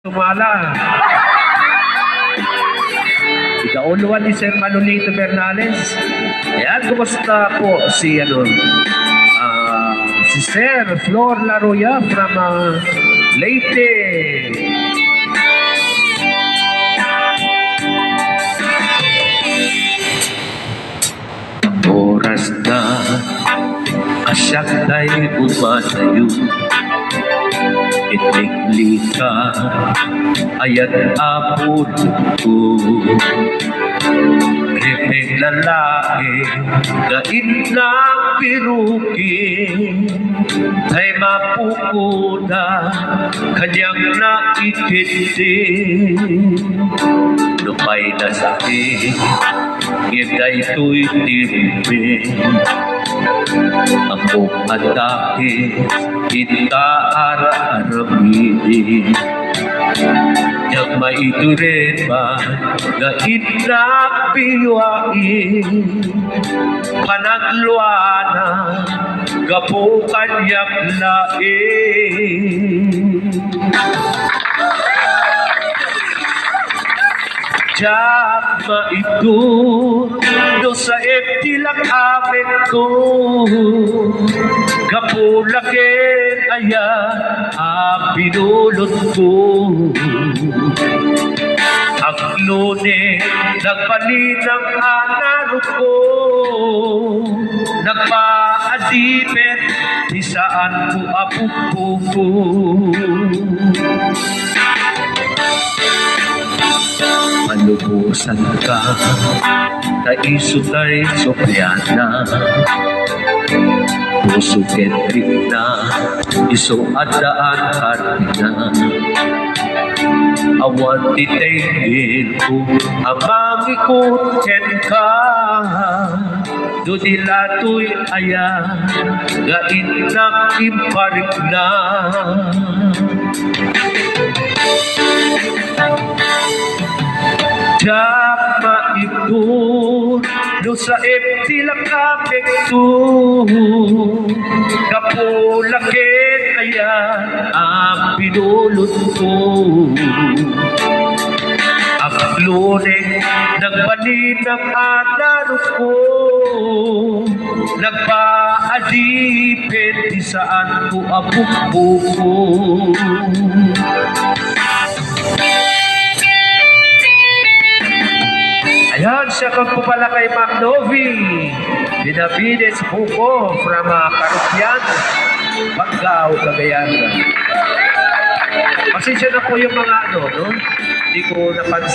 Tumala. Ikauluan ni Sir Manolito Bernales. Ayan, kumusta po si si Sir Flor Laroya from Leyte. Oras na asyak na'y umatayo, itikli ka ayat apod ko. Ripeng lalaki na inang pirukin ay mapukuna kanyang naikitin. Lumay na sakit, ngipda ito'y timbing. Ako atake, itaara-aramidin. Yang maiturin ba na inapiwain, panagluana gapukan yak lain. Diyak maitu do sa etilang amin ko, kapulakin aya pinulot ko. Ang lune nagpalit ng anaro ko, nagpaadipet di saan ko apupupo. Malubusan ka kaisutay sopriana, puso ketrik na iso adaan karina. Awan titengin ko ang mamikutin ka, dudilatoy aya gain ng imparik na. Diyak maipun do sa eptilang kapekto, kapulakin aya ang pinulot ko. Ang luning nagbalin ng anaro ko, nagpaadipin di saan ko apupupo. Ayan, siya kang po pala kay Ma'am Novi Binabides Buko from Karupian, Baggao, Cagayan. Pasensya na po yung mga no? Hindi ko napansin.